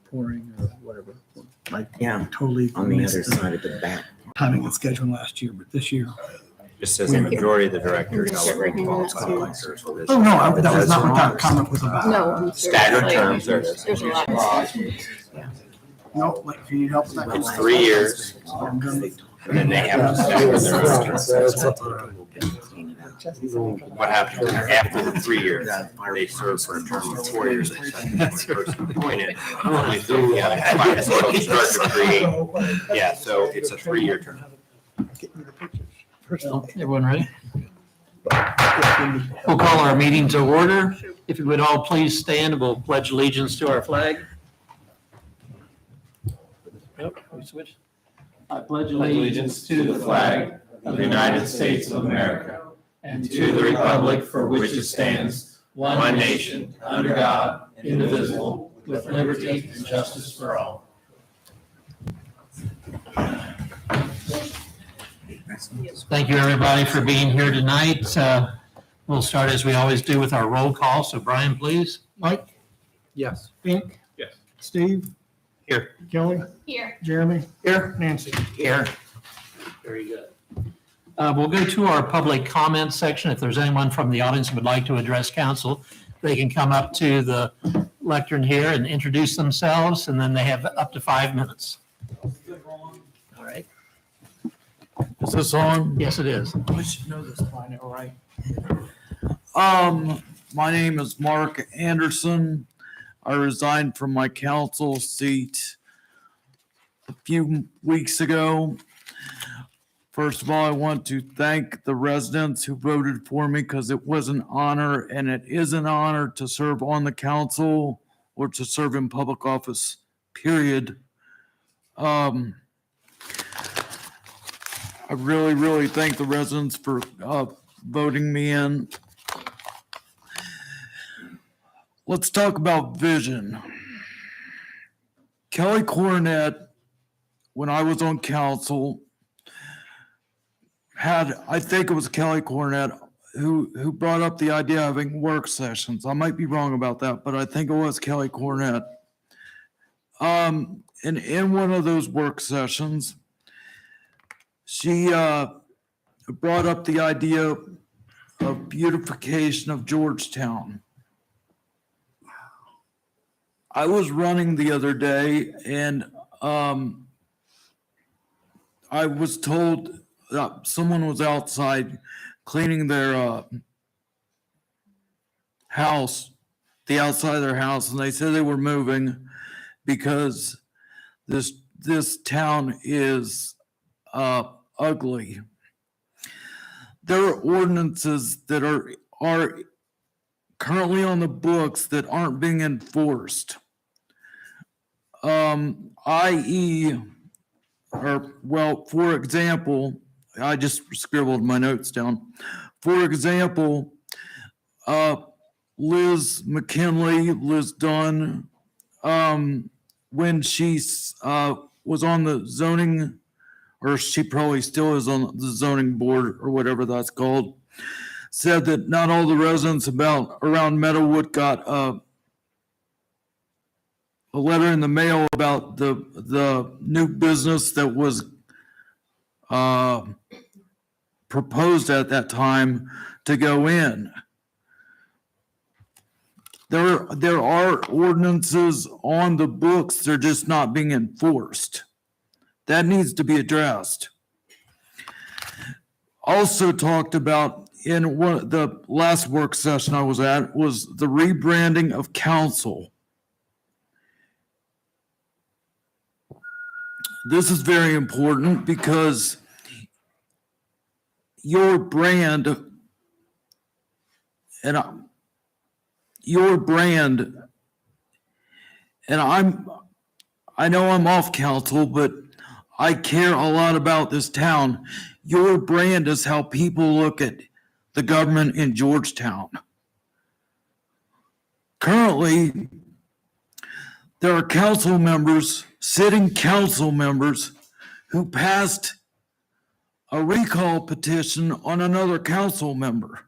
pouring or whatever. I Yeah, totally on the missed other side of the back. timing and scheduling last year, but this year. Just says the majority of the directors, I'm gonna start working on that qualified soon. officers for this. Oh, no, that was not what that comment was about. No, I'm serious. Staggered Like, terms, there it is. There's a lot of stuff. No, like if you need help with that. It's 3 years, I'm done. and then they have to stagger their. What happens after the 3 years? They serve for a term of 4 years. They send the person appointed. Only through the other. So it'll start to create. Yeah, so it's a 3-year term. Everyone ready? We'll call our meeting to order. If you would all please stand, we'll pledge allegiance to our flag. Yep, we switch. I pledge allegiance to the flag of the United States of America and to the republic for which it stands, one nation, under God, indivisible, with liberty and justice for all. Thank you, everybody, for being here tonight. We'll start as we always do with our roll call. So Brian, please. Mike? Yes. Pink? Yes. Steve? Here. Kelly? Here. Jeremy? Here. Nancy? Here. Very good. We'll go to our public comment section. If there's anyone from the audience who would like to address council, they can come up to the lectern here and introduce themselves, and then they have up to 5 minutes. All right. Is this on? Yes, it is. I should know this by now, right? My name is Mark Anderson. I resigned from my council seat a few weeks ago. First of all, I want to thank the residents who voted for me because it was an honor, and it is an honor to serve on the council or to serve in public office, period. I really, really thank the residents for voting me in. Let's talk about vision. Kelly Cornett, when I was on council, I think it was Kelly Cornett who brought up the idea of having work sessions. I might be wrong about that, but I think it was Kelly Cornett. And in one of those work sessions, she brought up the idea of beautification of Georgetown. I was running the other day, and I was told that someone was outside cleaning their house, the outside of their house, and they said they were moving because this town is ugly. There are ordinances that are currently on the books that aren't being enforced. I.e., for example, I just scribbled my notes down. For example, Liz McKinley, Liz Dunn, when she was on the zoning, or she probably still is on the zoning board or whatever that's called, said that not all the residents around Meadowwood got a letter in the mail about the new business that was proposed at that time to go in. There are ordinances on the books, they're just not being enforced. That needs to be addressed. Also talked about in the last work session I was at was the rebranding of council. This is very important because your brand and I know I'm off council, but I care a lot about this town. Your brand is how people look at the government in Georgetown. Currently, there are council members, sitting council members, who passed a recall petition on another council member.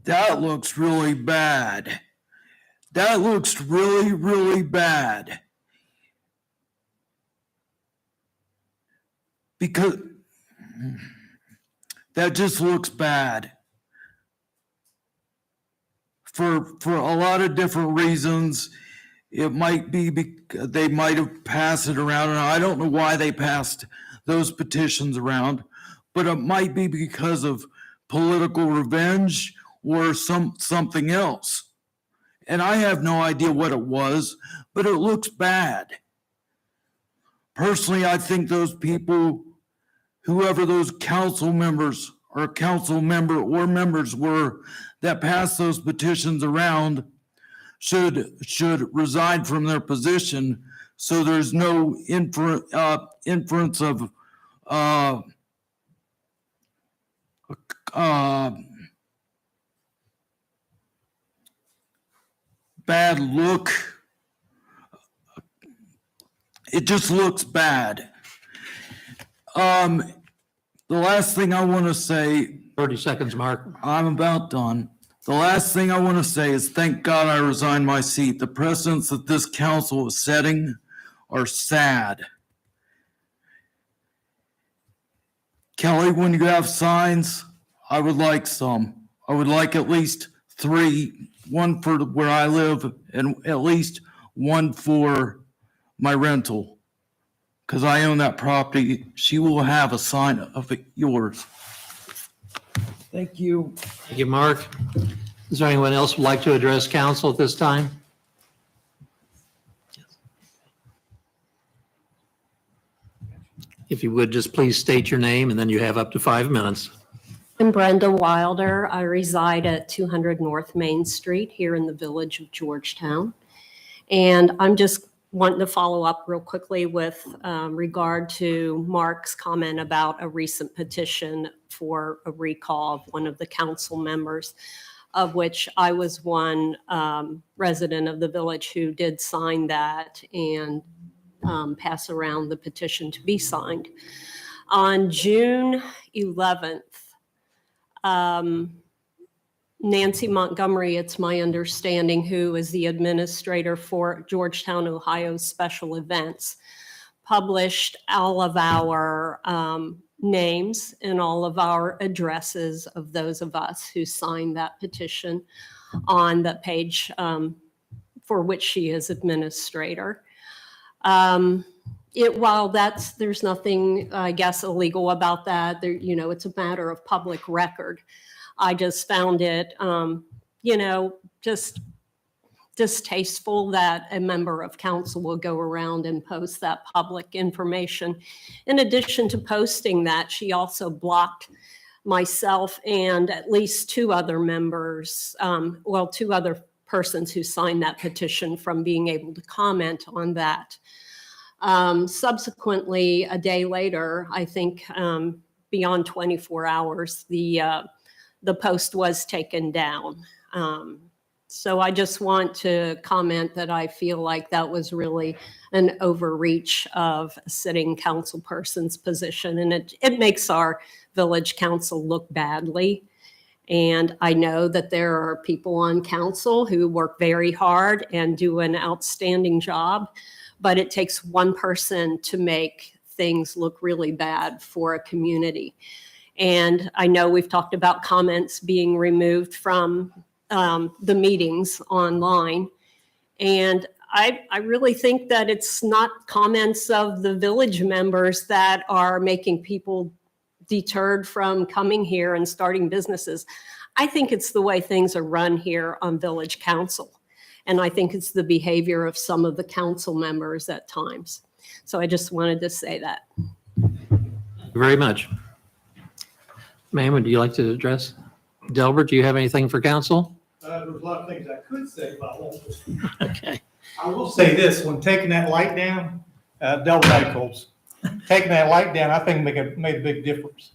That looks really bad. That looks really, really bad. Because that just looks bad. For a lot of different reasons. It might be they might have passed it around, and I don't know why they passed those petitions around, but it might be because of political revenge or something else. And I have no idea what it was, but it looks bad. Personally, I think those people, whoever those council members or council member or members were that passed those petitions around should resign from their position, so there's no inference of bad look. It just looks bad. The last thing I want to say, 30 seconds, Mark. I'm about done. The last thing I want to say is thank God I resigned my seat. The precedents that this council is setting are sad. Kelly, when you have signs, I would like some. I would like at least 3, one for where I live and at least one for my rental. Because I own that property. She will have a sign of yours. Thank you. Thank you, Mark. Is there anyone else who would like to address council at this time? If you would, just please state your name, and then you have up to 5 minutes. I'm Brenda Wilder. I reside at 200 North Main Street here in the village of Georgetown. And I'm just wanting to follow up real quickly with regard to Mark's comment about a recent petition for a recall of one of the council members, of which I was one resident of the village who did sign that and pass around the petition to be signed. On June 11th, Nancy Montgomery, it's my understanding, who is the administrator for Georgetown, Ohio's special events, published all of our names and all of our addresses of those of us who signed that petition on the page for which she is administrator. While there's nothing, I guess, illegal about that, it's a matter of public record. I just found it, just distasteful that a member of council will go around and post that public information. In addition to posting that, she also blocked myself and at least 2 other members, 2 other persons who signed that petition from being able to comment on that. Subsequently, a day later, I think beyond 24 hours, the post was taken down. So I just want to comment that I feel like that was really an overreach of a sitting council person's position, and it makes our village council look badly. And I know that there are people on council who work very hard and do an outstanding job, but it takes one person to make things look really bad for a community. And I know we've talked about comments being removed from the meetings online. And I really think that it's not comments of the village members that are making people deterred from coming here and starting businesses. I think it's the way things are run here on village council. And I think it's the behavior of some of the council members at times. So I just wanted to say that. Thank you very much. Ma'am, would you like to address? Delbert, do you have anything for council? There's a lot of things I could say, but I won't. Okay. I will say this, when taking that light down, Delbert Nichols, taking that light down, I think made a big difference.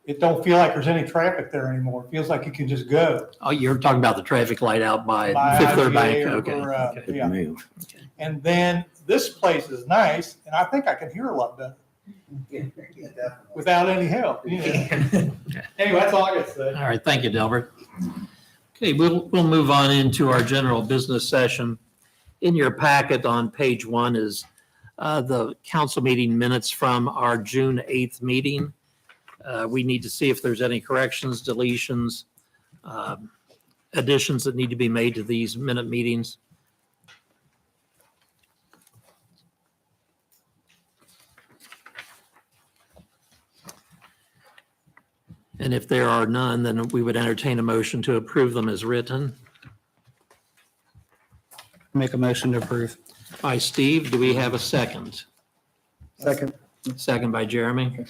It don't feel like there's any traffic there anymore. It feels like you can just go. Oh, you're talking about the traffic light out by By Fifth Third IGA Bank? or, Okay. yeah. And then this place is nice, and I think I can hear a lot better without any help. Anyway, that's all I got to say. All right, thank you, Delbert. Okay, we'll move on into our general business session. In your packet on page 1 is the council meeting minutes from our June 8th meeting. We need to see if there's any corrections, deletions, additions that need to be made to these minute meetings. And if there are none, then we would entertain a motion to approve them as written. Make a motion to approve. By Steve, do we have a second? Second. Second by Jeremy.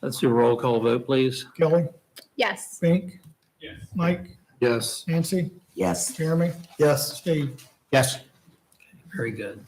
Let's do a roll call vote, please. Kelly, Yes. Pink? Yes. Mike, Yes. Nancy, Yes. Jeremy, Yes. Steve. Yes. Very good.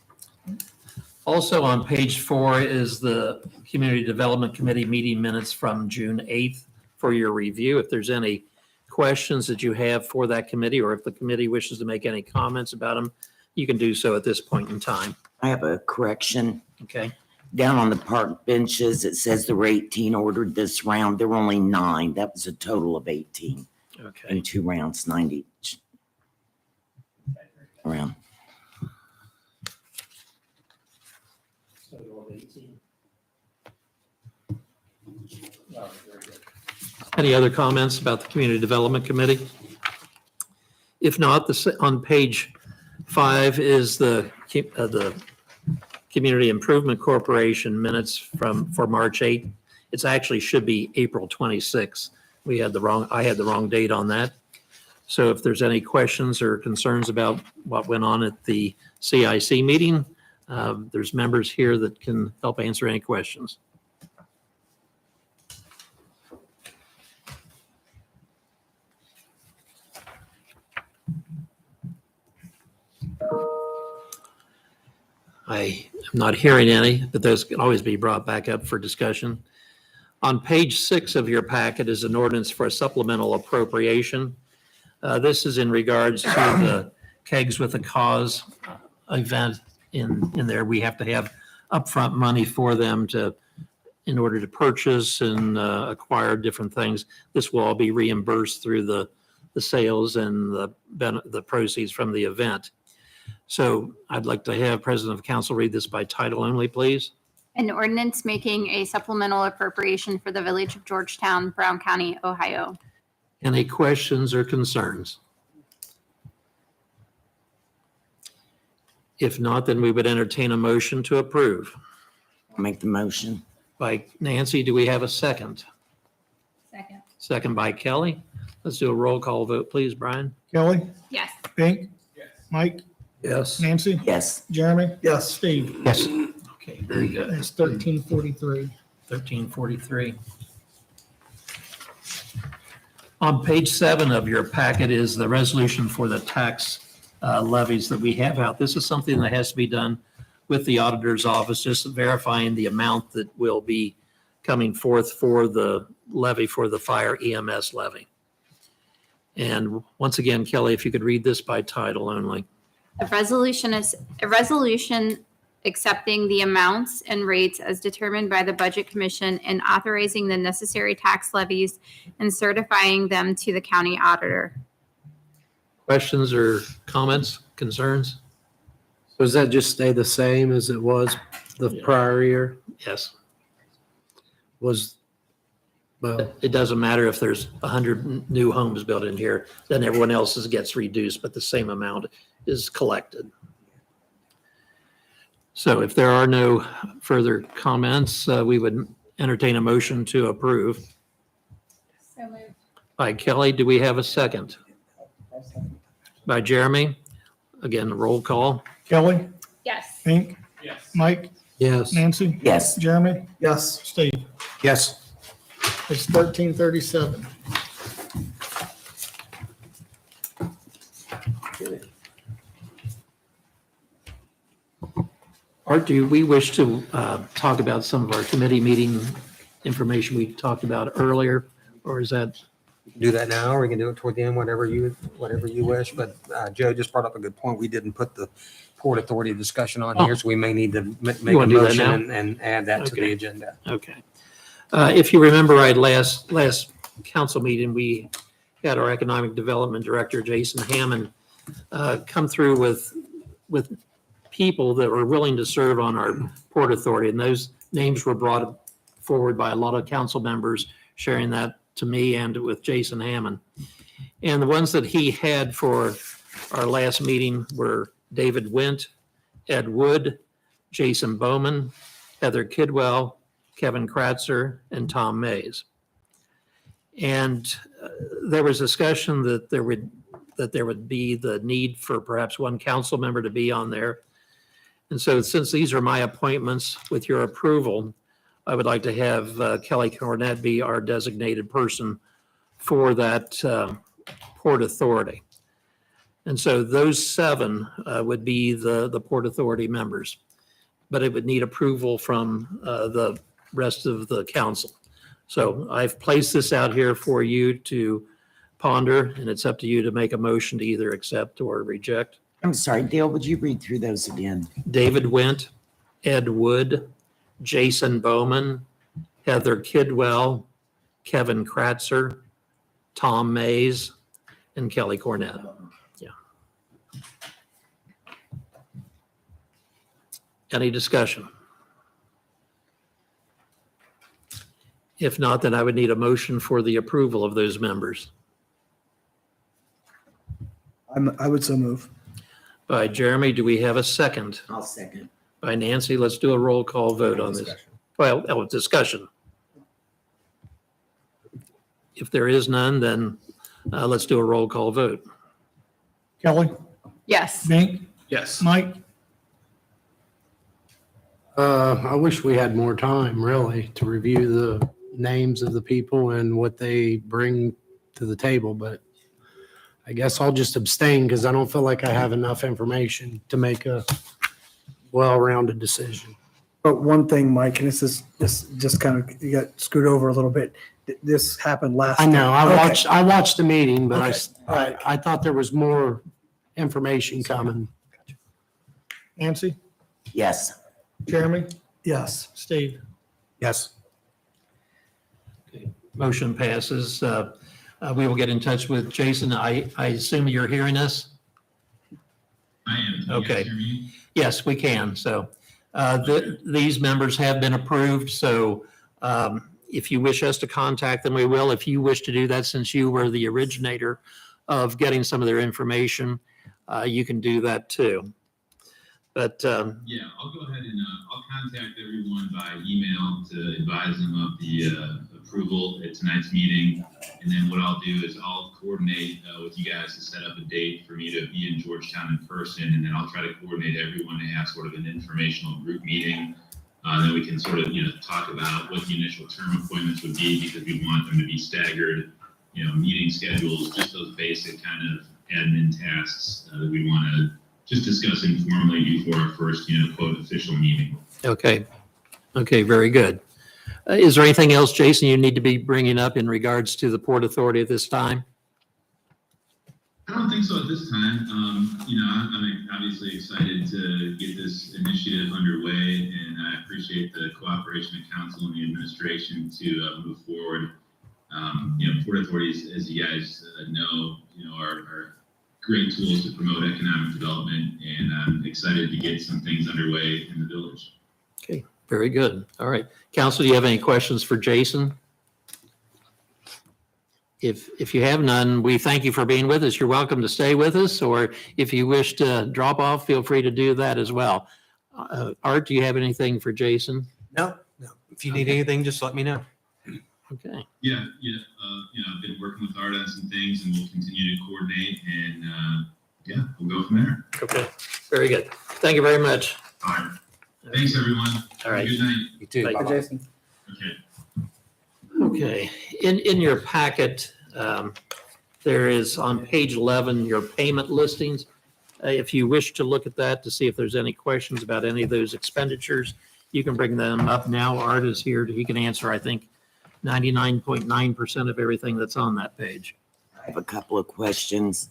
Also on page 4 is the Community Development Committee meeting minutes from June 8th for your review. If there's any questions that you have for that committee, or if the committee wishes to make any comments about them, you can do so at this point in time. I have a correction. Okay? Down on the park benches, it says there were 18 ordered this round. There were only 9. That was a total of 18 Okay. in 2 rounds, 90 each. Around. Any other comments about the Community Development Committee? If not, on page 5 is the Community Improvement Corporation minutes for March 8th. It's actually should be April 26th. I had the wrong date on that. So if there's any questions or concerns about what went on at the CIC meeting, there's members here that can help answer any questions. I am not hearing any, but those can always be brought back up for discussion. On page 6 of your packet is an ordinance for a supplemental appropriation. This is in regards to the Kegs with a Cause event in there. We have to have upfront money for them in order to purchase and acquire different things. This will all be reimbursed through the sales and the proceeds from the event. So I'd like to have President of Council read this by title only, please. An ordinance making a supplemental appropriation for the Village of Georgetown, Brown County, Ohio. Any questions or concerns? If not, then we would entertain a motion to approve. I'll make the motion. By Nancy, do we have a second? Second. Second by Kelly. Let's do a roll call vote, please, Brian. Kelly, Yes. Pink? Mike, Yes. Nancy, Yes. Jeremy? Yes. Steve? Yes. Okay, very good. That's 1343. 1343. On page 7 of your packet is the resolution for the tax levies that we have out. This is something that has to be done with the auditor's office, just verifying the amount that will be coming forth for the levy for the fire EMS levy. And once again, Kelly, if you could read this by title only. A resolution is a resolution accepting the amounts and rates as determined by the Budget Commission and authorizing the necessary tax levies and certifying them to the county auditor. Questions or comments, concerns? Does that just stay the same as it was the Yeah. prior year? Yes. Well, It doesn't matter if there's 100 new homes built in here, then everyone else's gets reduced, but the same amount is collected. So if there are no further comments, we would entertain a motion to approve. So moved. By Kelly, do we have a second? By Jeremy? Again, roll call. Kelly, Yes. Pink? Mike, yes. Nancy, Yes. Jeremy? Yes. Steve? Yes. It's 1337. Art, do we wish to talk about some of our committee meeting information we talked about earlier? Or is that, Do that now, or we can do it toward the end, whatever you wish. But Joe just brought up a good point. We didn't put the Port Authority discussion on here, so we may need to make a wanna do that motion now? and add that to Okay. the agenda. okay. If you remember right, last council meeting, we had our Economic Development Director, Jason Hammond, come through with people that were willing to serve on our Port Authority. And those names were brought forward by a lot of council members, sharing that to me and with Jason Hammond. And the ones that he had for our last meeting were David Wint, Ed Wood, Jason Bowman, Heather Kidwell, Kevin Kratzer, and Tom Mays. And there was discussion that there would be the need for perhaps one council member to be on there. And so since these are my appointments, with your approval, I would like to have Kelly Cornett be our designated person for that Port Authority. And so those 7 would be the Port Authority members, but it would need approval from the rest of the council. So I've placed this out here for you to ponder, and it's up to you to make a motion to either accept or reject. I'm sorry, Dale, would you read through those again? David Wint, Ed Wood, Jason Bowman, Heather Kidwell, Kevin Kratzer, Tom Mays, and Kelly Cornett. Yeah. Any discussion? If not, then I would need a motion for the approval of those members. I would so move. By Jeremy, do we have a second? I'll second. By Nancy, let's do a roll call vote on this. Well, discussion. If there is none, then let's do a roll call vote. Kelly, Yes. Mink, Yes. Mike, I wish we had more time, really, to review the names of the people and what they bring to the table, but I guess I'll just abstain because I don't feel like I have enough information to make a well-rounded decision. But one thing, Mike, and this just kind of, you got screwed over a little bit. This happened last. I know, time. Okay. I watched the meeting, but Okay. All right. I thought there was more information coming. Nancy, Yes. Jeremy, Yes. Steve. Yes. Motion passes. We will get in touch with Jason. I assume you're hearing us? I am. Can you Okay. guys hear me? Yes, we can. So these members have been approved. So if you wish us to contact them, we will. If you wish to do that, since you were the originator of getting some of their information, you can do that too. But Yeah, I'll go ahead and I'll contact everyone by email to advise them of the approval at tonight's meeting. And then what I'll do is I'll coordinate with you guys to set up a date for me to be in Georgetown in person. And then I'll try to coordinate everyone to have sort of an informational group meeting. Then we can sort of, talk about what the initial term appointments would be, because we want them to be staggered, meeting schedules, just those basic kind of admin tasks that we want to just discuss informally before our first, quote, official meeting. okay. Okay, very good. Is there anything else, Jason, you need to be bringing up in regards to the Port Authority at this time? I don't think so at this time. I'm obviously excited to get this initiative underway, and I appreciate the cooperation of council and the administration to move forward. Port authorities, as you guys know, are great tools to promote economic development, and I'm excited to get some things underway in the village. Okay, very good. All right. Council, do you have any questions for Jason? If you have none, we thank you for being with us. You're welcome to stay with us, or if you wish to drop off, feel free to do that as well. Art, do you have anything for Jason? No. If you need anything, just let me know. Okay, Yeah, I've been working with Art on some things, and we'll continue to coordinate, and we'll go from there. okay, very good. Thank you very much. All right. Thanks, everyone. All right. Good night. You too. Bye. Bye-bye. Jason. Okay. Okay, in your packet, there is on page 11, your payment listings. If you wish to look at that to see if there's any questions about any of those expenditures, you can bring them up now. Art is here. He can answer, I think, 99.9% of everything that's on that page. I have a couple of questions.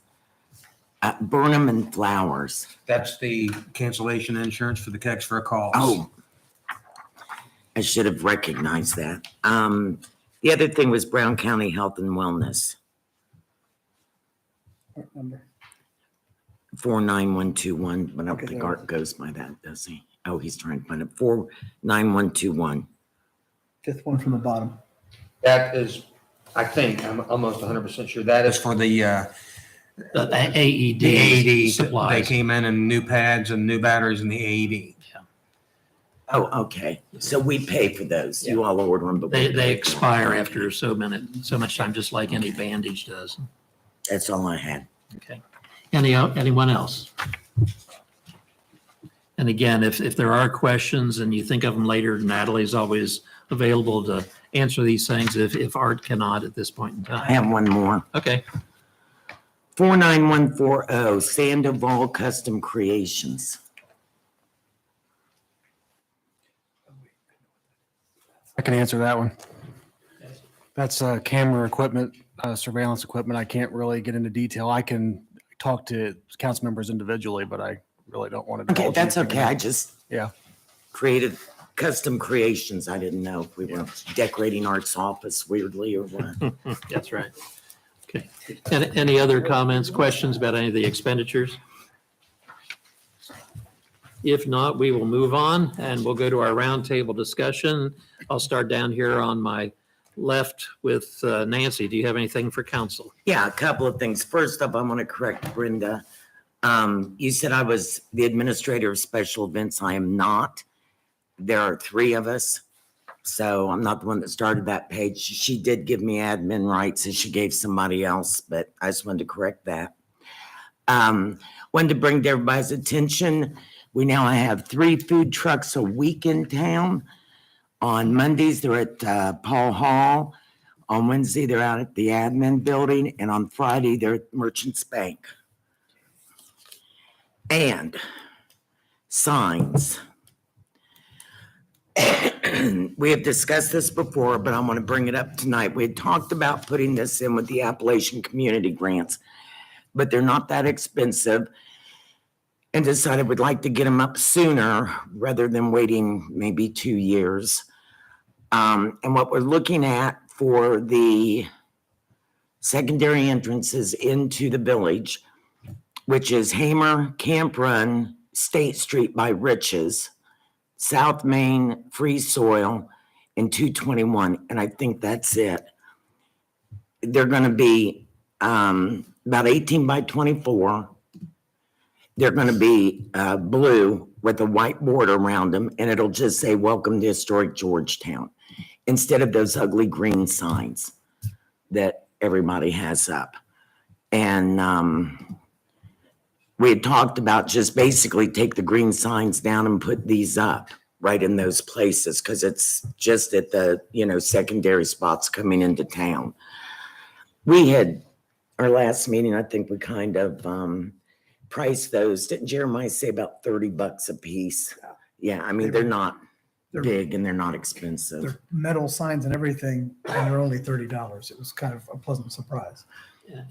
Burnham and Flowers. That's the cancellation insurance for the kegs for a call. Oh, I should have recognized that. The other thing was Brown County Health and Wellness. What number? 49121, but I don't Okay, think there. Art goes by that, does he? Oh, he's trying to find it. 49121. Fifth one from the bottom. That is, I think, I'm almost 100% sure that is for the The AED the AED. They supplies. came in and new pads and new batteries in the AED. Oh, okay. So we pay for those. You all order them, but we They pay for them. expire after so much time, just like any bandage does. That's all I had. Okay. Anyone else? And again, if there are questions and you think of them later, Natalie's always available to answer these things if Art cannot at this point in I time. have one more. Okay. 49140, Sandoval Custom Creations. I can answer that one. That's camera equipment, surveillance equipment. I can't really get into detail. I can talk to council members individually, but I really don't want to. Okay, divulge that's anything. okay. I just Yeah. created custom creations. I didn't know if we were decorating Art's office weirdly or what. That's right. Okay. Any other comments, questions about any of the expenditures? If not, we will move on and we'll go to our roundtable discussion. I'll start down here on my left with Nancy. Do you have anything for council? Yeah, a couple of things. First up, I want to correct Brenda. You said I was the administrator of special events. I am not. There are 3 of us. So I'm not the one that started that page. She did give me admin rights and she gave somebody else, but I just wanted to correct that. Wanted to bring to everybody's attention, we now have 3 food trucks a week in town. On Mondays, they're at Paul Hall. On Wednesday, they're out at the admin building. And on Friday, they're at Merchants Bank. And signs. We have discussed this before, but I want to bring it up tonight. We had talked about putting this in with the Appalachian Community Grants, but they're not that expensive, and decided we'd like to get them up sooner rather than waiting maybe 2 years. And what we're looking at for the secondary entrances into the village, which is Hamer, Camp Run, State Street by Riches, South Main, Free Soil, and 221. And I think that's it. They're going to be about 18 by 24. They're going to be blue with a white border around them, and it'll just say, "Welcome to Historic Georgetown," instead of those ugly green signs that everybody has up. And we had talked about just basically take the green signs down and put these up right in those places, because it's just at the, secondary spots coming into town. We had, our last meeting, I think we kind of priced those. Didn't Jeremiah say about $30 a piece? Yeah, I mean, they're not big and they're not expensive. They're metal signs and everything, and they're only $30. It was kind of a pleasant surprise.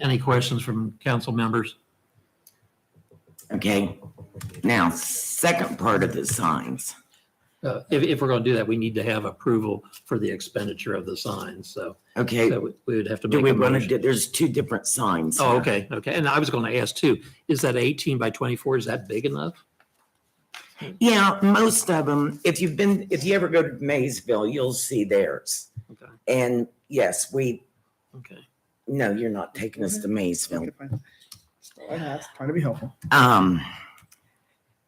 Any questions from council members? Okay, now, second part of the signs. If we're going to do that, we need to have approval for the expenditure of the signs. So Okay, we would have to do make we a want to motion. do, there's 2 different signs. Oh, here. okay. And I was going to ask too, is that 18 by 24, is that big enough? Yeah, most of them, if you ever go to Maysville, you'll see theirs. Okay. And yes, Okay. no, you're not taking us to Maysville. I asked, trying to be helpful.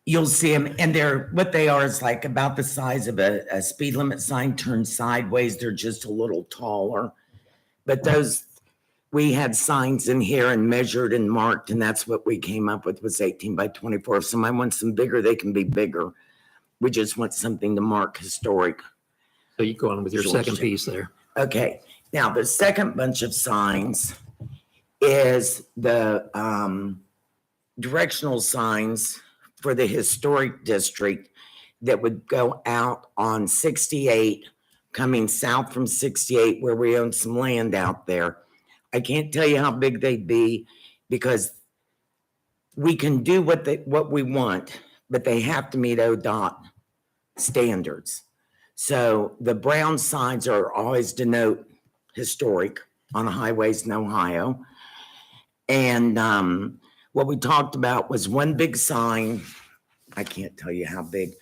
You'll see them, and what they are is like about the size of a speed limit sign turned sideways. They're just a little taller. But those, we had signs in here and measured and marked, and that's what we came up with, was 18 by 24. If somebody wants them bigger, they can be bigger. We just want something to mark historic. So you go on with your second piece there. Okay, now the second bunch of signs is the directional signs for the historic district that would go out on 68, coming south from 68, where we own some land out there. I can't tell you how big they'd be, because we can do what we want, but they have to meet ODOT standards. So the brown signs are always denote historic on highways in Ohio. And what we talked about was one big sign. I can't tell you how big.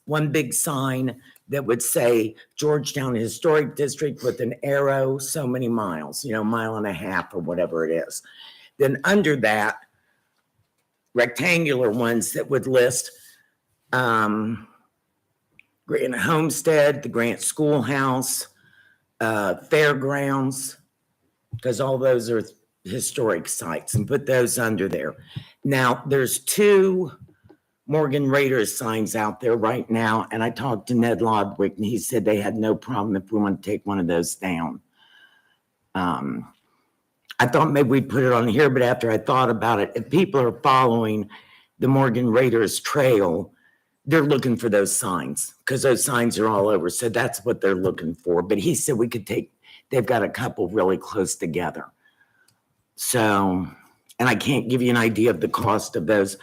One big sign that would say Georgetown Historic District with an arrow, so many miles, mile and a half or whatever it is. Then under that, rectangular ones that would list Grant Homestead, the Grant Schoolhouse, Fairgrounds, because all those are historic sites, and put those under there. Now, there's 2 Morgan Raiders signs out there right now, and I talked to Ned Lodwick, and he said they had no problem if we want to take one of those down. I thought maybe we'd put it on here, but after I thought about it, if people are following the Morgan Raiders trail, they're looking for those signs, because those signs are all over, so that's what they're looking for. But he said we could take, they've got a couple really close together. So, and I can't give you an idea of the cost of those.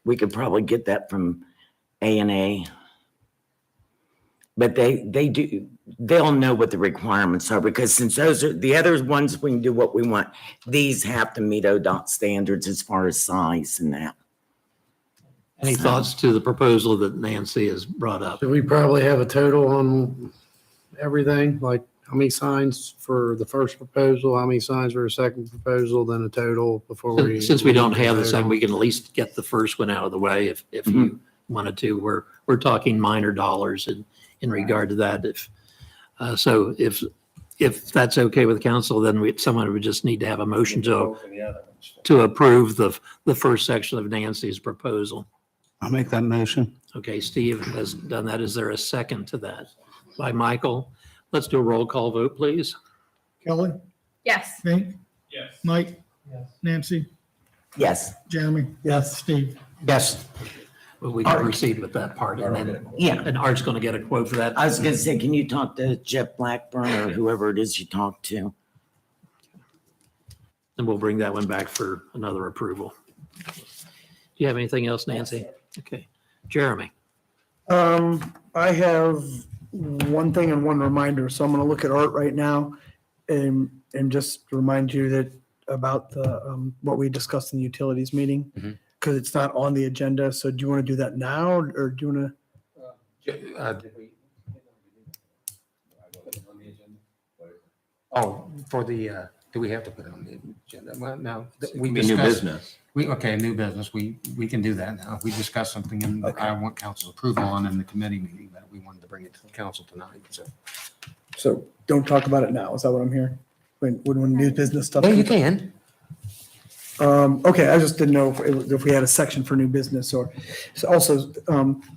We could probably get that from A&A. But they'll know what the requirements are, because since those are, the other ones, we can do what we want. These have to meet ODOT standards as far as size and that. Any thoughts to the proposal that Nancy has brought up? Do we probably have a total on everything? Like how many signs for the first proposal, how many signs for the second proposal, then a total before we? Since we don't have the vote second, on? we can at least get the first one out of the way if you wanted to. We're talking minor dollars in regard to that. So if that's okay with council, then someone would just need to have a motion to approve the first section of Nancy's proposal. I'll make that motion. Okay, Steve has done that. Is there a second to that? By Michael. Let's do a roll call vote, please. Kelly, Yes. Nate, Yes. Mike, Nancy, Yes, Jeremy. Yes. Steve. Yes. Well, we can proceed with that part, and then, yeah. and Art's going to get a quote for that. I was gonna say, can you talk to Jeff Blackburn or whoever it is you talk to? And we'll bring that one back for another approval. Do you have anything else, Nancy? Okay. Jeremy? I have one thing and one reminder. So I'm going to look at Art right now and just remind you that about the, what we discussed in the utilities meeting, because it's not on the agenda. So do you want to do that now, or do you want Oh, for the, do we have to put it on the agenda? Well, no. We Be new discussed- business. Okay, new business. We can do that now. We discussed something and I want council's approval on in the committee meeting, but we wanted to bring it to the council tonight, so. so don't talk about it now? Is that what I'm hearing? When new business stuff? Yeah, you can. Okay, I just didn't know if we had a section for new business, or so also,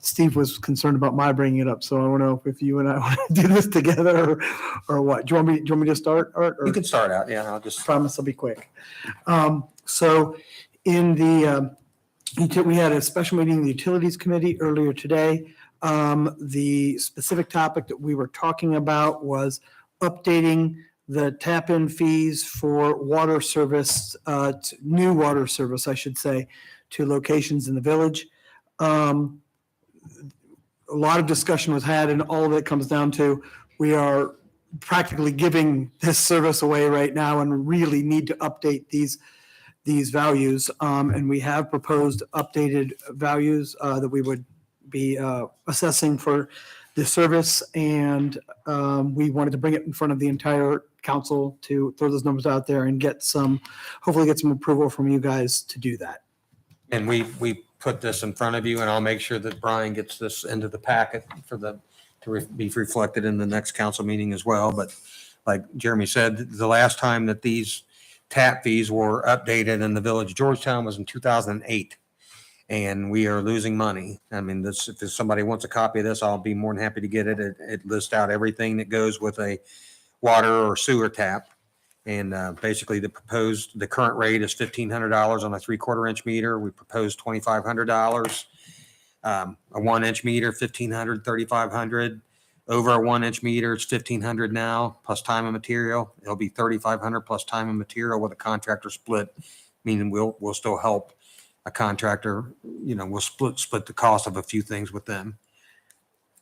Steve was concerned about my bringing it up, so I don't know if you and I want to do this together or what. Do you want me to start, Art? Or- You can start out, yeah, I'll just. Promise I'll be quick. So in the, we had a special meeting in the Utilities Committee earlier today. The specific topic that we were talking about was updating the tap-in fees for water service, new water service, I should say, to locations in the village. A lot of discussion was had, and all of it comes down to, we are practically giving this service away right now and really need to update these values. And we have proposed updated values that we would be assessing for the service. And we wanted to bring it in front of the entire council to throw those numbers out there and hopefully get some approval from you guys to do that. And we put this in front of you, and I'll make sure that Brian gets this into the packet be reflected in the next council meeting as well. But like Jeremy said, the last time that these tap fees were updated in the village of Georgetown was in 2008. And we are losing money. I mean, if somebody wants a copy of this, I'll be more than happy to get it. It lists out everything that goes with a water or sewer tap. And basically the current rate is $1,500 on a 3/4 inch meter. We proposed $2,500. A 1 inch meter, $1,500, $3,500. Over a 1 inch meter, it's $1,500 now, plus time and material. It'll be $3,500 plus time and material with a contractor split, meaning we'll still help a contractor, we'll split the cost of a few things with them.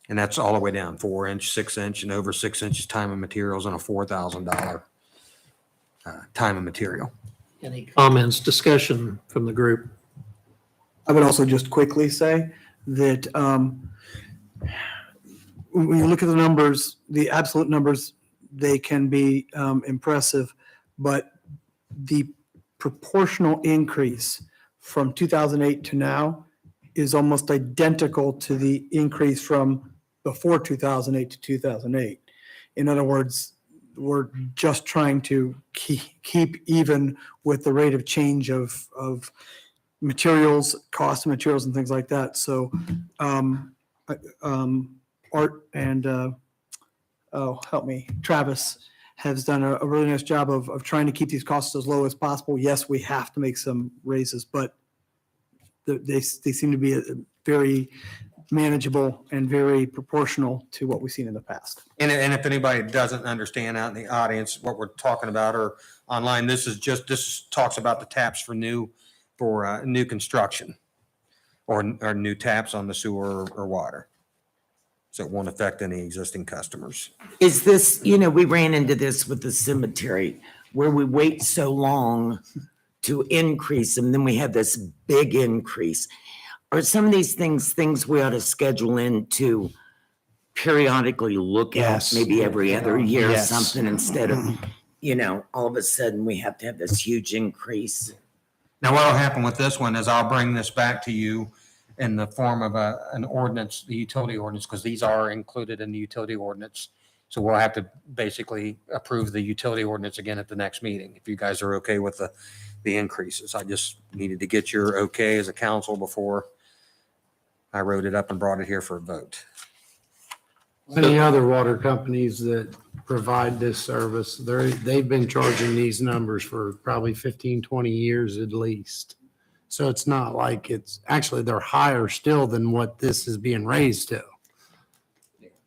And that's all the way down, 4 inch, 6 inch, and over 6 inches time and materials, and a $4,000 time and material. Any comments, discussion from the group? I would also just quickly say that when you look at the numbers, the absolute numbers, they can be impressive, but the proportional increase from 2008 to now is almost identical to the increase from before 2008 to 2008. In other words, we're just trying to keep even with the rate of change of materials, cost of materials and things like that. So Art and, help me, Travis has done a really nice job of trying to keep these costs as low as possible. Yes, we have to make some raises, but they seem to be very manageable and very proportional to what we've seen in the past. And if anybody doesn't understand out in the audience what we're talking about or online, this talks about the taps for new construction or new taps on the sewer or water. So it won't affect any existing customers. Is this, we ran into this with the cemetery where we wait so long to increase them, then we have this big increase. Are some of these things we ought to schedule in to periodically look at, Yes. maybe every other year or Yes. something, instead of, all of a sudden we have to have this huge increase? Now, what'll happen with this one is I'll bring this back to you in the form of an ordinance, the utility ordinance, because these are included in the utility ordinance. So we'll have to basically approve the utility ordinance again at the next meeting, if you guys are okay with the increases. I just needed to get your okay as a council before I wrote it up and brought it here for a vote. Any other water companies that provide this service, they've been charging these numbers for probably 15, 20 years at least. So it's not like they're higher still than what this is being raised to.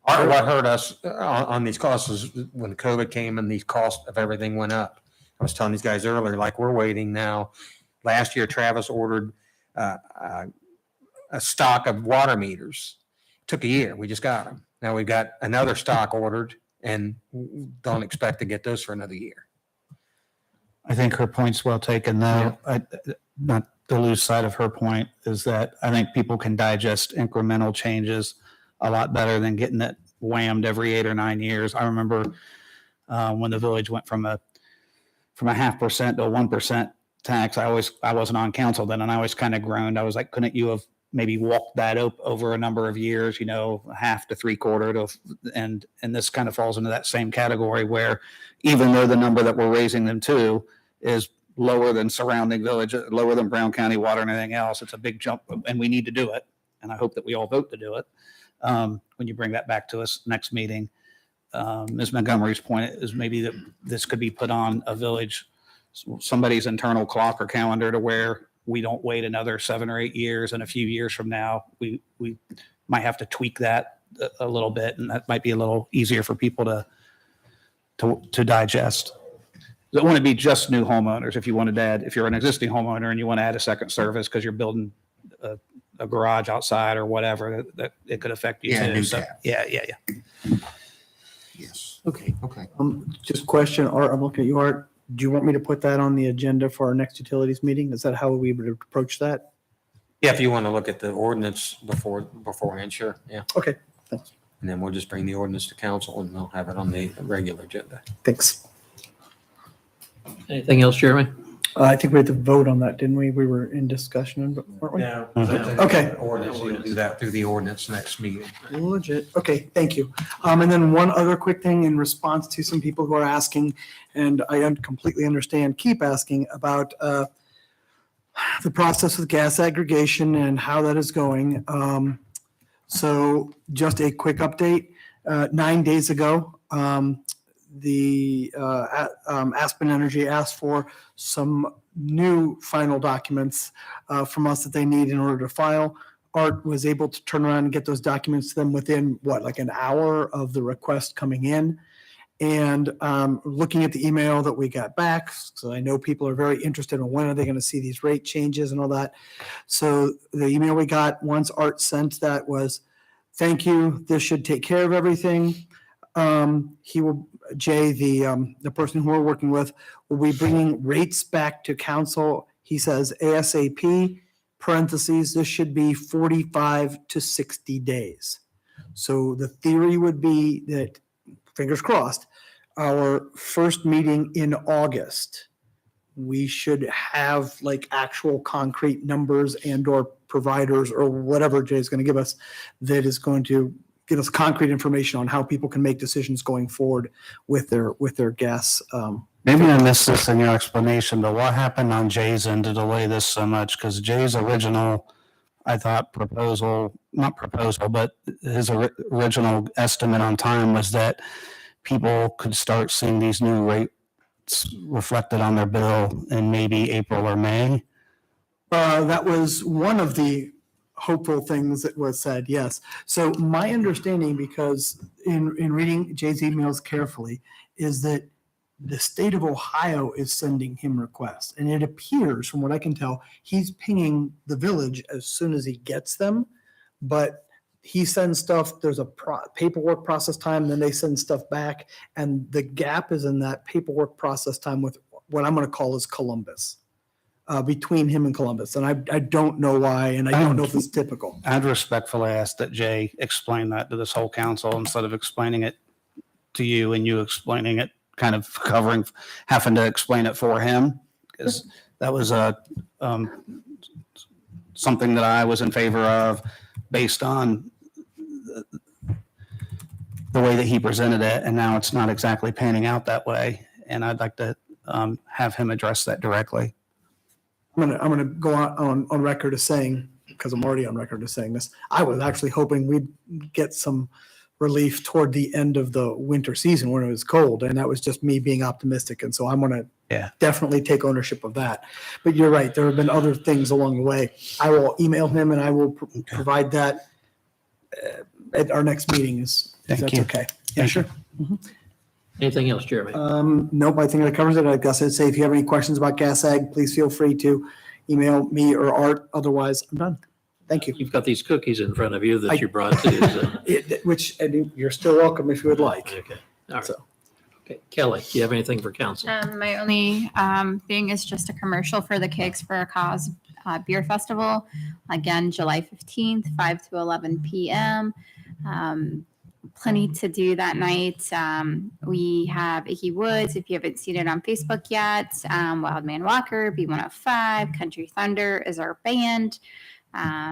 What hurt us on these costs is when COVID came and the cost of everything went up. I was telling these guys earlier, like we're waiting now. Last year, Travis ordered a stock of water meters. Took a year. We just got them. Now we've got another stock ordered and don't expect to get those for another year. I think her point's well taken, though. Not to lose sight of her point, is that I think people can digest incremental changes a lot better than getting it whammed every 8 or 9 years. I remember when the village went from a 0.5% to a 1% tax. I wasn't on council then, and I always kind of groaned. I was like, couldn't you have maybe walked that up over a number of years, 1/2 to 3/4 to, and this kind of falls into that same category where even though the number that we're raising them to is lower than surrounding village, lower than Brown County Water and anything else, it's a big jump, and we need to do it. And I hope that we all vote to do it. When you bring that back to us next meeting, Ms. Montgomery's point is maybe that this could be put on a village, somebody's internal clock or calendar to where we don't wait another 7 or 8 years, and a few years from now, we might have to tweak that a little bit, and that might be a little easier for people to digest. It wouldn't be just new homeowners. If you're an existing homeowner and you want to add a second service because you're building a garage outside or whatever, that it could affect you Yeah, too. new So, tap. yeah. Yes. Okay. Okay. Just question, Art, I'm looking at you, Art. Do you want me to put that on the agenda for our next utilities meeting? Is that how we would approach that? Yeah, if you want to look at the ordinance beforehand, sure, yeah. Okay, thanks. And then we'll just bring the ordinance to council and they'll have it on the regular agenda. Thanks. Anything else, Jeremy? I think we had to vote on that, didn't we? We were in discussion, weren't we? Yeah. Okay. Ordinance, you'll do that through the ordinance next meeting. Legit. Okay, thank you. And then one other quick thing in response to some people who are asking, and I completely understand, keep asking about the process with gas aggregation and how that is going. So just a quick update. 9 days ago, the Aspen Energy asked for some new final documents from us that they need in order to file. Art was able to turn around and get those documents to them within like an hour of the request coming in. And looking at the email that we got back, so I know people are very interested in when are they going to see these rate changes and all that. So the email we got once Art sent that was, thank you, this should take care of everything. He will, Jay, the person who we're working with, will be bringing rates back to council. He says ASAP, parentheses, this should be 45 to 60 days. So the theory would be that, fingers crossed, our first meeting in August, we should have like actual concrete numbers and or providers or whatever Jay's going to give us that is going to give us concrete information on how people can make decisions going forward with their gas. Maybe I missed this in your explanation, but what happened on Jay's end to delay this so much? Because Jay's original, I thought not proposal, but his original estimate on time was that people could start seeing these new rates reflected on their bill in maybe April or May. That was one of the hopeful things that was said, yes. So my understanding, because in reading Jay's emails carefully, is that the state of Ohio is sending him requests. And it appears, from what I can tell, he's pinging the village as soon as he gets them. But he sends stuff, there's a paperwork process time, then they send stuff back. And the gap is in that paperwork process time with what I'm going to call is Columbus, between him and Columbus. And I don't know why, and I don't know if it's typical. I'd respectfully ask that Jay explain that to this whole council instead of explaining it to you and you explaining it, kind of having to explain it for him. Because that was something that I was in favor of based on the way that he presented it. And now it's not exactly panning out that way. And I'd like to have him address that directly. I'm gonna go on record as saying, because I'm already on record as saying this, I was actually hoping we'd get some relief toward the end of the winter season when it was cold, and that was just me being optimistic. And so I'm gonna definitely take ownership of that. But you're right, there have been other things along the way. I will email him and I will provide that at our next meeting. If that's okay. Yeah, sure. Anything else, Jeremy? Nope, I think that covers it. Like I said, if you have any questions about Gas Ag, please feel free to email me or Art. Otherwise, I'm done. Thank you. You've got these cookies in front of you that you brought too. So. And you're still welcome if you would like. Okay. All right. So. Okay. Kelly, do you have anything for council? My only thing is just a commercial for the Cakes for a Cause Beer Festival. Again, July 15th, 5 to 11 p.m. Plenty to do that night. We have Icky Woods, if you haven't seen it on Facebook yet. Wildman Walker, B105, Country Thunder is our band.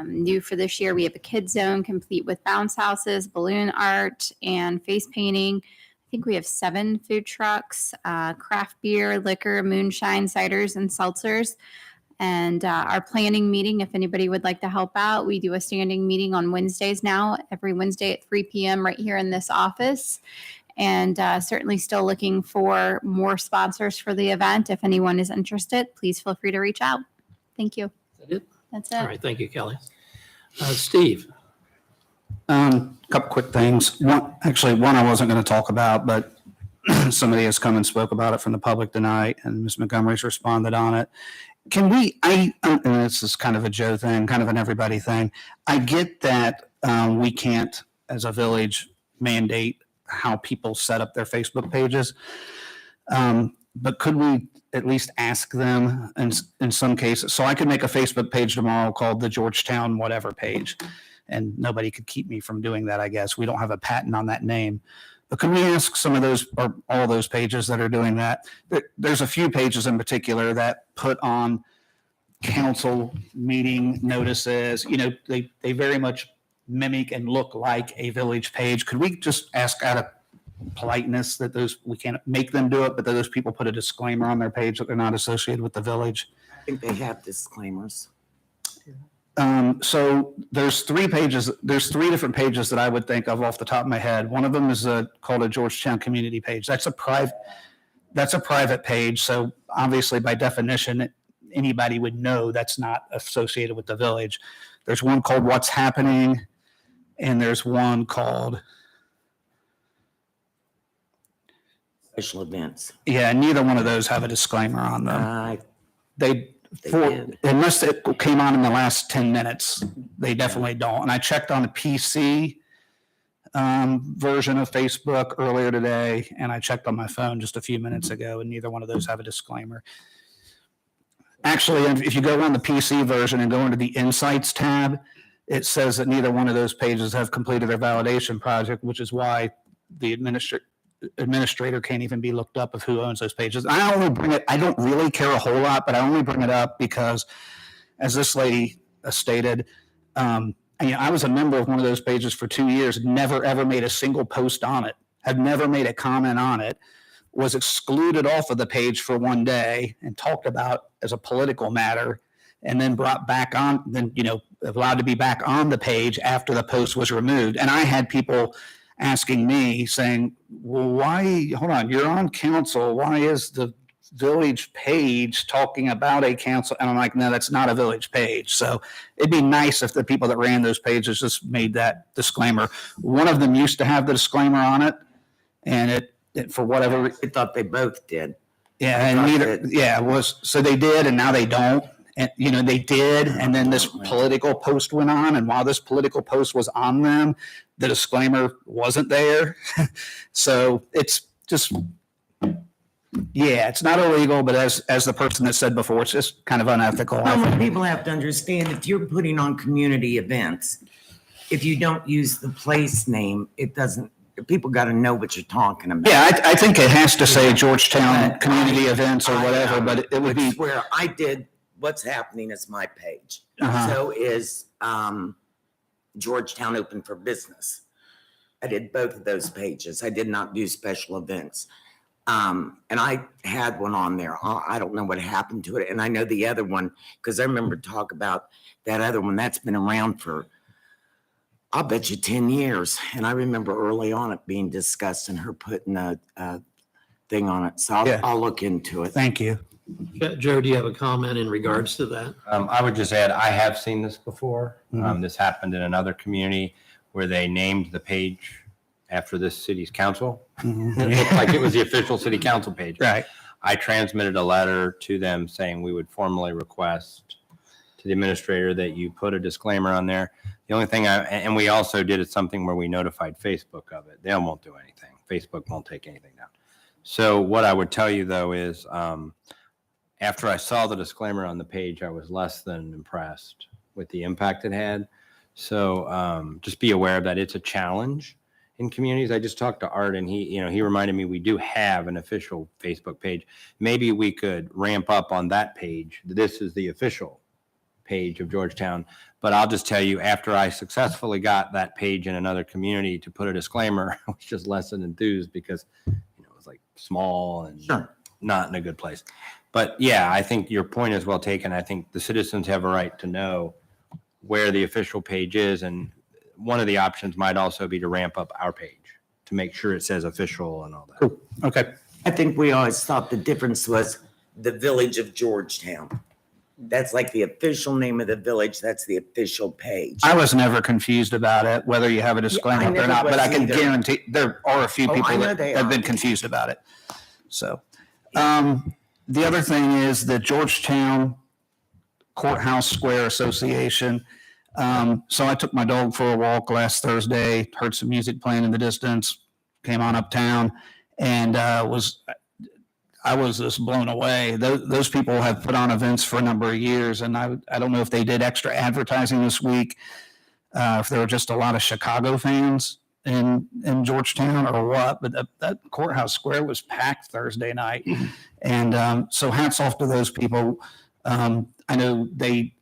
New for this year, we have a kid zone complete with bounce houses, balloon art, and face painting. I think we have 7 food trucks, craft beer, liquor, moonshine, ciders, and seltzers. And our planning meeting, if anybody would like to help out, we do a standing meeting on Wednesdays now, every Wednesday at 3 p.m. right here in this office. And certainly still looking for more sponsors for the event. If anyone is interested, please feel free to reach out. Thank you. Is that it? That's it. All right. Thank you, Kelly. Steve. Couple quick things. One I wasn't going to talk about, but somebody has come and spoke about it from the public tonight, and Ms. Montgomery's responded on it. Can we, and this is kind of a Joe thing, kind of an everybody thing. I get that we can't, as a village, mandate how people set up their Facebook pages. But could we at least ask them in some cases? So I could make a Facebook page tomorrow called the Georgetown whatever page, and nobody could keep me from doing that, I guess. We don't have a patent on that name. But can we ask some of those, or all those pages that are doing that? There's a few pages in particular that put on council meeting notices. You know, they very much mimic and look like a village page. Could we just ask out of politeness that we can't make them do it, but that those people put a disclaimer on their page that they're not associated with the village? I think they have disclaimers. So there's 3 pages. There's 3 different pages that I would think of off the top of my head. One of them is called a Georgetown community page. That's a private page. So obviously by definition, anybody would know that's not associated with the village. There's one called What's Happening, and there's one called Special events. Yeah, neither one of those have a disclaimer on them. Unless it came on in the last 10 minutes, they definitely don't. And I checked on the PC. version of Facebook earlier today, and I checked on my phone just a few minutes ago, and neither one of those have a disclaimer. Actually, if you go on the PC version and go into the Insights tab, it says that neither one of those pages have completed their validation project, which is why the administrator can't even be looked up of who owns those pages. I only bring it, I don't really care a whole lot, but I only bring it up because, as this lady stated, I was a member of one of those pages for 2 years, never ever made a single post on it, have never made a comment on it, was excluded off of the page for one day and talked about as a political matter, and then brought back on, then, allowed to be back on the page after the post was removed. And I had people asking me saying, well, why, hold on, you're on council. Why is the village page talking about a council? And I'm like, no, that's not a village page. So it'd be nice if the people that ran those pages just made that disclaimer. One of them used to have the disclaimer on it, and it for whatever. I thought they both did. Yeah, and neither, yeah, it was, so they did, and now they don't. And, they did, and then this political post went on, and while this political post was on them, the disclaimer wasn't there. So it's just, yeah, it's not illegal, but as the person that said before, it's just kind of unethical. Well, what people have to understand, if you're putting on community events, if you don't use the place name, it doesn't, people got to know what you're talking about. Yeah, I think it has to say Georgetown community events or whatever, but it would be. Where I did What's Happening is my page. Uh-huh. So is Georgetown Open for Business. I did both of those pages. I did not do special events. And I had one on there. I don't know what happened to it. And I know the other one, because I remember talk about that other one that's been around for, I'll bet you 10 years. And I remember early on it being discussed and her putting a thing on it. So Yeah. I'll look into it. Thank you. Joe, do you have a comment in regards to that? I would just add, I have seen this before. This happened in another community where they named the page after this city's council. It looked like it was the official city council page. Right. I transmitted a letter to them saying we would formally request to the administrator that you put a disclaimer on there. The only thing and we also did something where we notified Facebook of it. They won't do anything. Facebook won't take anything down. So what I would tell you though is, after I saw the disclaimer on the page, I was less than impressed with the impact it had. So just be aware of that. It's a challenge in communities. I just talked to Art, and he reminded me we do have an official Facebook page. Maybe we could ramp up on that page. This is the official page of Georgetown. But I'll just tell you, after I successfully got that page in another community to put a disclaimer, I was just less than enthused because it was like small and not in a good place. But yeah, I think your point is well taken. I think the citizens have a right to know where the official page is. And one of the options might also be to ramp up our page to make sure it says official and all that. Cool. Okay. I think we always thought the difference was the Village of Georgetown. That's like the official name of the village. That's the official page. I was never confused about it, whether you have a disclaimer I or never not, but was I can either. guarantee there are a few Oh, people I know that they have are. been confused about it. So, the other thing is the Georgetown Courthouse Square Association. So I took my dog for a walk last Thursday, heard some music playing in the distance, came on uptown, and I was just blown away. Those people have put on events for a number of years, and I don't know if they did extra advertising this week, if there were just a lot of Chicago fans in Georgetown or what, but that Courthouse Square was packed Thursday night. And so hats off to those people. I know they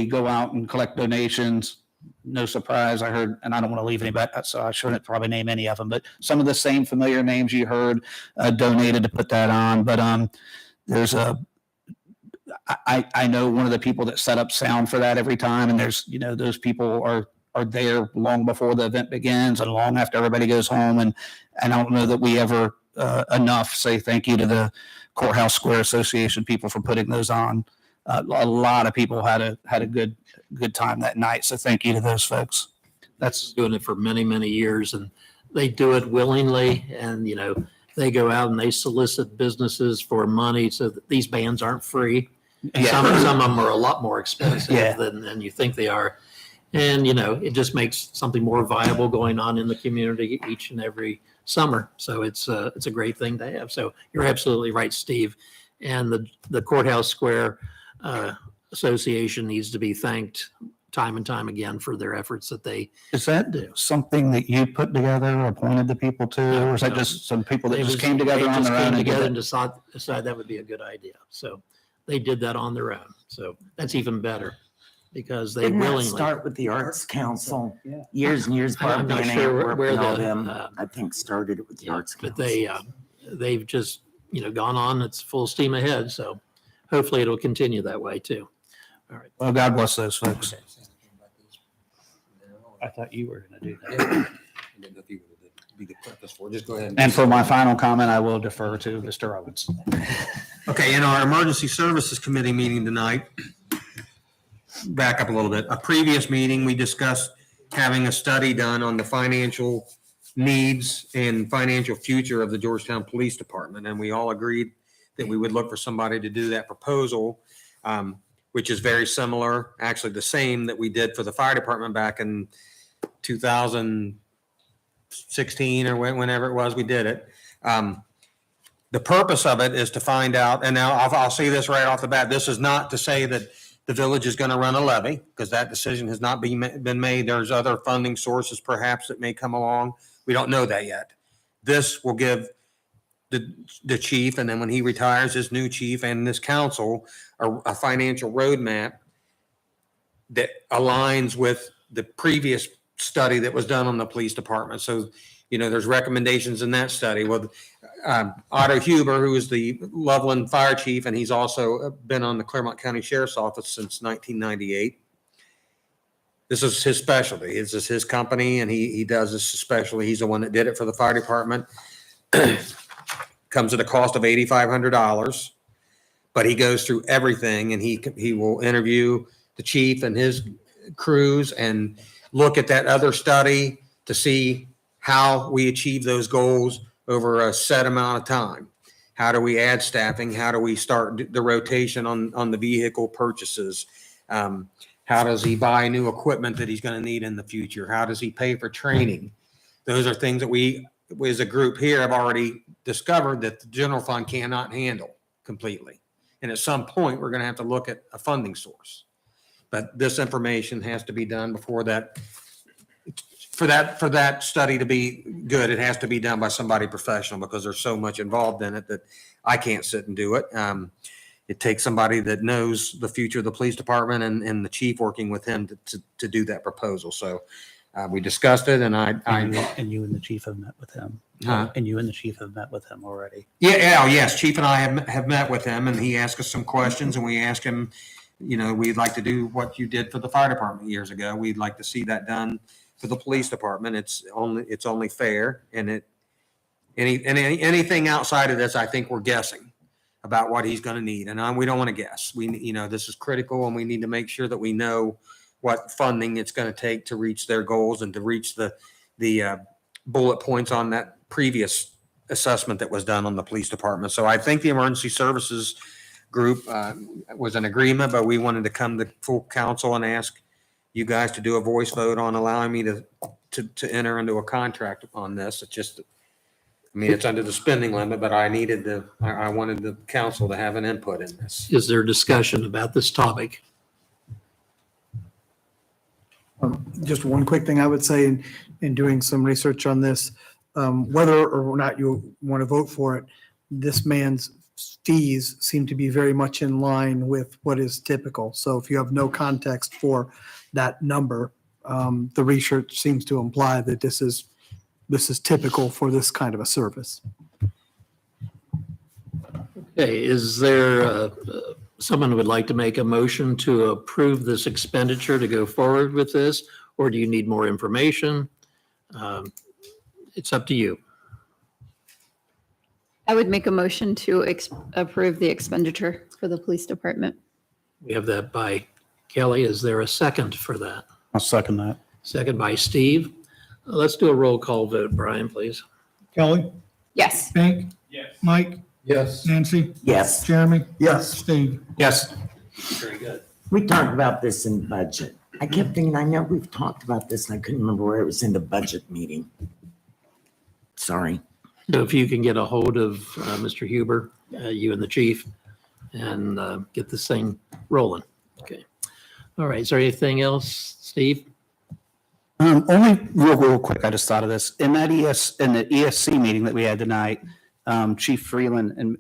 go out and collect donations. No surprise, I heard, and I don't want to leave anybody, so I shouldn't probably name any of them, but some of the same familiar names you heard donated to put that on. But I know one of the people that set up sound for that every time, and there's, those people are there long before the event begins and long after everybody goes home. And I don't know that we ever enough say thank you to the Courthouse Square Association people for putting those on. A lot of people had a good time that night. So thank you to those folks. That's doing it for many, many years, and they do it willingly. And, they go out and they solicit businesses for money so that these bands aren't free. Yeah. Some of them are a lot more expensive Yeah. than you think they are. And, it just makes something more viable going on in the community each and every summer. So it's a great thing to have. So you're absolutely right, Steve. And the Courthouse Square Association needs to be thanked time and time again for their efforts that they Is that do. something that you put together, or appointed the people to, or is that No. just some people that They just was- came together they on just their own? came and did together that? and decide that would be a good idea. So they did that on their own. So that's even better because they Didn't that willingly. start with the Arts Council years and years? I'm not Barbara Ann sure Antwerp where and all the, them, uh, I think started it with the Arts But Council. they've just, gone on, it's full steam ahead. So hopefully it'll continue that way too. All right. Well, God bless those folks. I thought you were going to do that. Be the purpose for, just go ahead. And for my final comment, I will defer to Mr. Owens. Okay, in our Emergency Services Committee meeting tonight, back up a little bit. A previous meeting, we discussed having a study done on the financial needs and financial future of the Georgetown Police Department. And we all agreed that we would look for somebody to do that proposal, which is very similar, actually the same that we did for the fire department back in 2016 or whenever it was we did it. The purpose of it is to find out, and now I'll say this right off the bat, this is not to say that the village is going to run a levy, because that decision has not been made. There's other funding sources perhaps that may come along. We don't know that yet. This will give the chief, and then when he retires, his new chief and this council, a financial roadmap that aligns with the previous study that was done on the police department. So, there's recommendations in that study. Well, Otto Huber, who is the Loveland Fire Chief, and he's also been on the Claremont County Sheriff's Office since 1998. This is his specialty. This is his company, and he does this especially. He's the one that did it for the fire department. Comes at a cost of $8,500, but he goes through everything, and he will interview the chief and his crews and look at that other study to see how we achieve those goals over a set amount of time. How do we add staffing? How do we start the rotation on the vehicle purchases? How does he buy new equipment that he's going to need in the future? How does he pay for training? Those are things that we, as a group here, have already discovered that the general fund cannot handle completely. And at some point, we're going to have to look at a funding source. But this information has to be done before that. For that study to be good, it has to be done by somebody professional, because there's so much involved in it that I can't sit and do it. It takes somebody that knows the future of the police department and the chief working with him to do that proposal. So we discussed it, and And you and the chief have met with him. Huh? And you and the chief have met with him already. Yes, chief and I have met with him, and he asked us some questions, and we asked him, we'd like to do what you did for the fire department years ago. We'd like to see that done for the police department. It's only fair, and anything outside of this, I think we're guessing about what he's going to need, and we don't want to guess. This is critical, and we need to make sure that we know what funding it's going to take to reach their goals and to reach the bullet points on that previous assessment that was done on the police department. So I think the emergency services group was in agreement, but we wanted to come to full council and ask you guys to do a voice vote on allowing me to enter into a contract on this. It's just, it's under the spending limit, but I wanted the council to have an input in this. Is there discussion about this topic? Just one quick thing I would say in doing some research on this, whether or not you want to vote for it, this man's fees seem to be very much in line with what is typical. So if you have no context for that number, the research seems to imply that this is typical for this kind of a service. Okay, is there someone who would like to make a motion to approve this expenditure to go forward with this, or do you need more information? It's up to you. I would make a motion to approve the expenditure for the police department. We have that by Kelly. Is there a second for that? I'll second that. Second by Steve. Let's do a roll call vote, Brian, please. Kelly, Yes. Hank, Yes. Mike, Yes. Nancy, Yes, Jeremy, Yes. Steve. Yes. Very good. we talked about this in budget. I kept thinking, I know we've talked about this and I couldn't remember where it was in the budget meeting. Sorry. So if you can get a hold of Mr. Huber, you and the chief, and get this thing rolling. Okay. All right. Is there anything else, Steve? Only real quick, I just thought of this. In that in the ESC meeting that we had tonight, Chief Freeland, and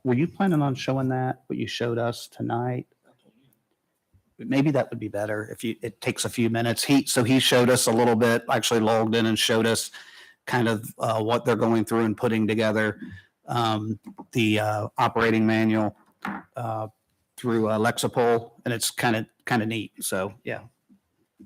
were you planning on showing that, what you showed us tonight? Maybe that would be better if it takes a few minutes. He showed us a little bit, actually logged in and showed us kind of what they're going through and putting together the operating manual through Lexipol, and it's kind of neat. So, yeah.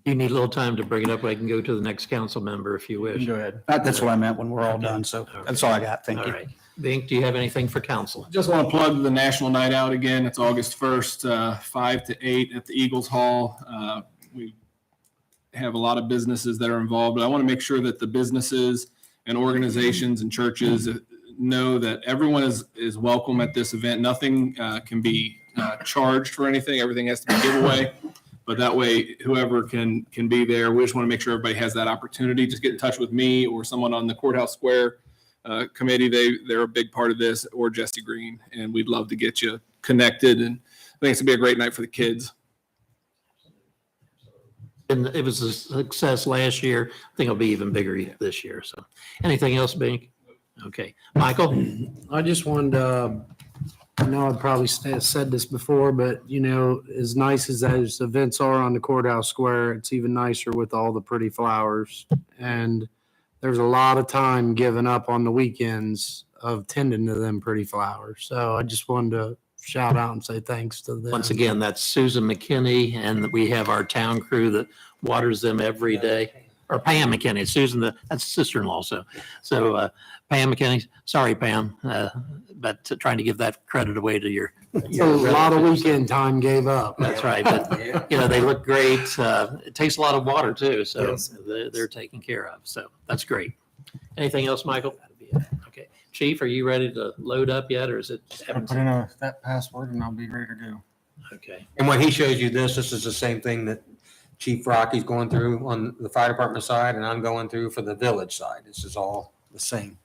You need a little time to bring it up. I can go to the next council member if you wish. Go ahead. That's what I meant when we're all done. So that's all I got. Thank All you. right. Bink, do you have anything for council? Just want to plug the National Night Out again. It's August 1st, 5 to 8 at the Eagles Hall. We have a lot of businesses that are involved, but I want to make sure that the businesses and organizations and churches know that everyone is welcome at this event. Nothing can be charged for anything. Everything has to be giveaway. But that way, whoever can be there, we just want to make sure everybody has that opportunity. Just get in touch with me or someone on the Courthouse Square committee. They're a big part of this, or Jesse Green, and we'd love to get you connected. And I think it's gonna be a great night for the kids. And it was a success last year. I think it'll be even bigger this year. So anything else, Bink? Okay. Michael? I just wanted to, I know I've probably said this before, but as nice as those events are on the Courthouse Square, it's even nicer with all the pretty flowers. And there's a lot of time given up on the weekends of tending to them pretty flowers. So I just wanted to shout out and say thanks to them. Once again, that's Susan McKinney, and we have our town crew that waters them every day. Or Pam McKinney, Susan, that's sister-in-law. So Pam McKinney, sorry, Pam, but trying to give that credit away to your. It's a lot of weekend time gave up. That's right. But, they look great. It takes a lot of water too. So they're taken care of. So that's great. Anything else, Michael? Okay. Chief, are you ready to load up yet, or is it? I'll put in that password and I'll be ready to go. Okay. And when he shows you this is the same thing that Chief Rocky's going through on the fire department side, and I'm going through for the village side. This is all the same.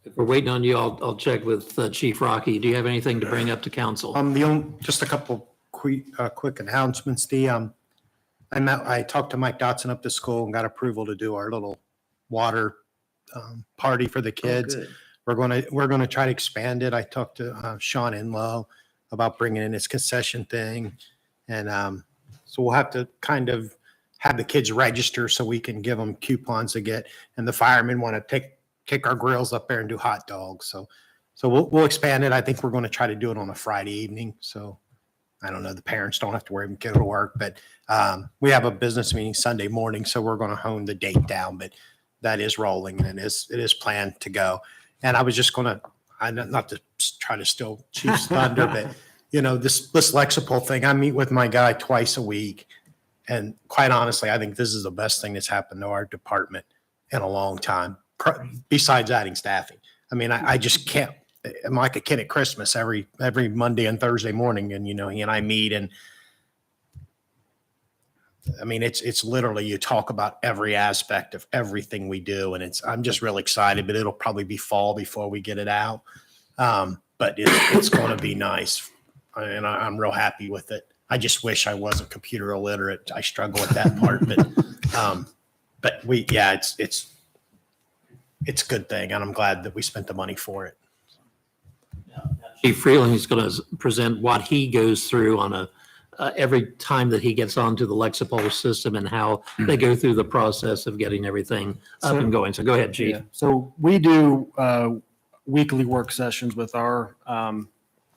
If we're waiting on you, I'll check with Chief Rocky. Do you have anything to bring up to council? Just a couple quick announcements. I talked to Mike Dotson up to school and got approval to do our little water party for the kids. We're going to try to expand it. I talked to Sean Inlow about bringing in his concession thing. And so we'll have to kind of have the kids register so we can give them coupons to get, and the firemen want to take our grills up there and do hot dogs. So we'll expand it. I think we're going to try to do it on a Friday evening. So I don't know, the parents don't have to worry about getting to work, but we have a business meeting Sunday morning, so we're going to hone the date down, but that is rolling and it is planned to go. And I was just going to, not to try to steal Chief's thunder, but this Lexipol thing, I meet with my guy twice a week. And quite honestly, I think this is the best thing that's happened to our department in a long time, besides adding staffing. I mean, I just can't, I'm like a kid at Christmas every Monday and Thursday morning. And, he and I meet, and I mean, it's literally, you talk about every aspect of everything we do. And I'm just really excited, but it'll probably be fall before we get it out. But it's going to be nice. And I'm real happy with it. I just wish I wasn't computer illiterate. I struggle with that part, but it's a good thing. And I'm glad that we spent the money for it. Chief Freeling is going to present what he goes through on every time that he gets onto the Lexipol system and how they go through the process of getting everything up and going. So go ahead, Chief. Yeah. So we do weekly work sessions with our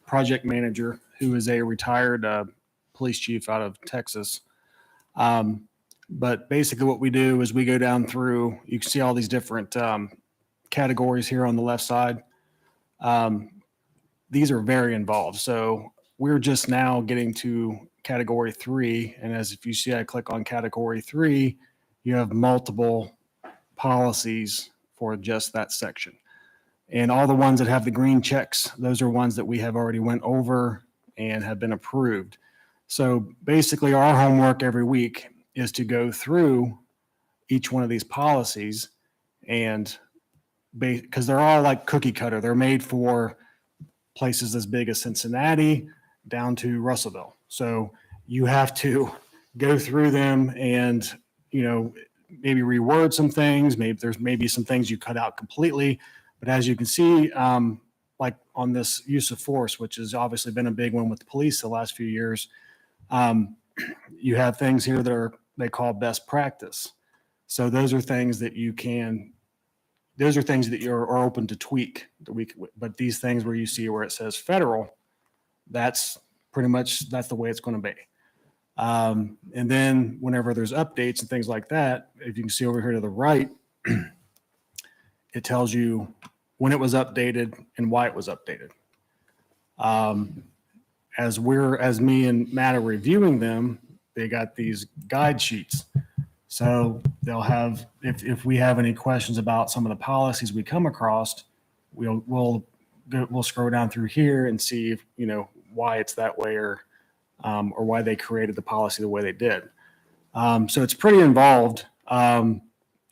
project manager, who is a retired police chief out of Texas. But basically what we do is we go down through, you can see all these different categories here on the left side. These are very involved. So we're just now getting to category 3. And if you see, I click on category 3, you have multiple policies for just that section. And all the ones that have the green checks, those are ones that we have already went over and have been approved. So basically our homework every week is to go through each one of these policies and because they're all like cookie cutter. They're made for places as big as Cincinnati down to Russellville. So you have to go through them and, maybe reword some things. Maybe there's some things you cut out completely. But as you can see, like on this use of force, which has obviously been a big one with the police the last few years, you have things here that they call best practice. So those are things that you're open to tweak. But these things where you see where it says federal, that's the way it's going to be. And then whenever there's updates and things like that, if you can see over here to the right, it tells you when it was updated and why it was updated. As me and Matt are reviewing them, they got these guide sheets. So they'll have, if we have any questions about some of the policies we come across, we'll scroll down through here and see if, why it's that way or why they created the policy the way they did. So it's pretty involved. I've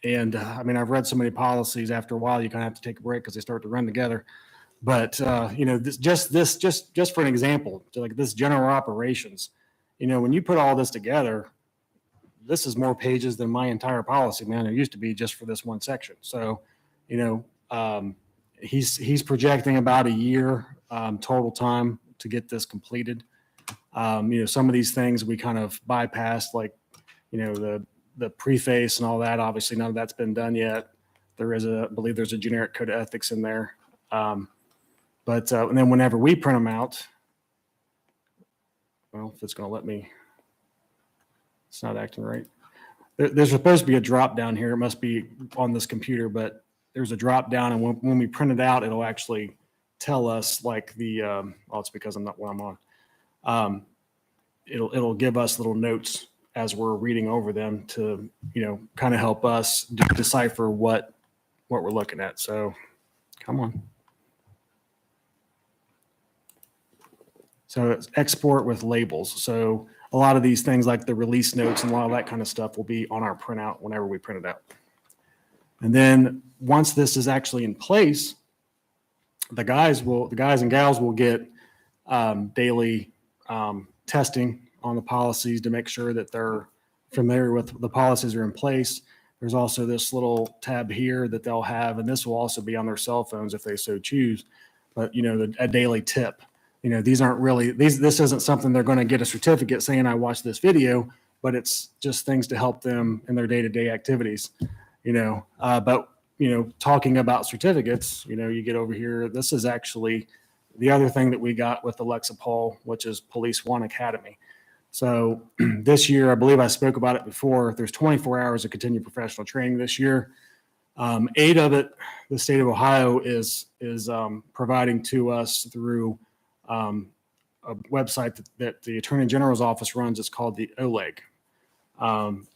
read so many policies, after a while, you kind of have to take a break because they start to run together. But, just for an example, like this general operations, when you put all this together, this is more pages than my entire policy, man. It used to be just for this one section. So, he's projecting about a year total time to get this completed. Some of these things we kind of bypassed, like, the preface and all that. Obviously, none of that's been done yet. I believe there's a generic code of ethics in there. And then whenever we print them out, well, if it's going to let me, it's not acting right. There's supposed to be a drop down here. It must be on this computer, but there's a drop down, and when we print it out, it'll actually tell us like it's because I'm not what I'm on. It'll give us little notes as we're reading over them to, kind of help us decipher what we're looking at. So come on. So it's export with labels. So a lot of these things like the release notes and a lot of that kind of stuff will be on our printout whenever we print it out. And then once this is actually in place, the guys and gals will get daily testing on the policies to make sure that they're familiar with the policies are in place. There's also this little tab here that they'll have, and this will also be on their cell phones if they so choose. But a daily tip. These aren't really this isn't something they're going to get a certificate saying I watched this video, but it's just things to help them in their day-to-day activities. But talking about certificates, you get over here. This is actually the other thing that we got with Alexa Paul, which is Police One Academy. So this year, I believe I spoke about it before. There's 24 hours of continued professional training this year. 8 of it, the state of Ohio is providing to us through a website that the Attorney General's office runs. It's called the OLEG, and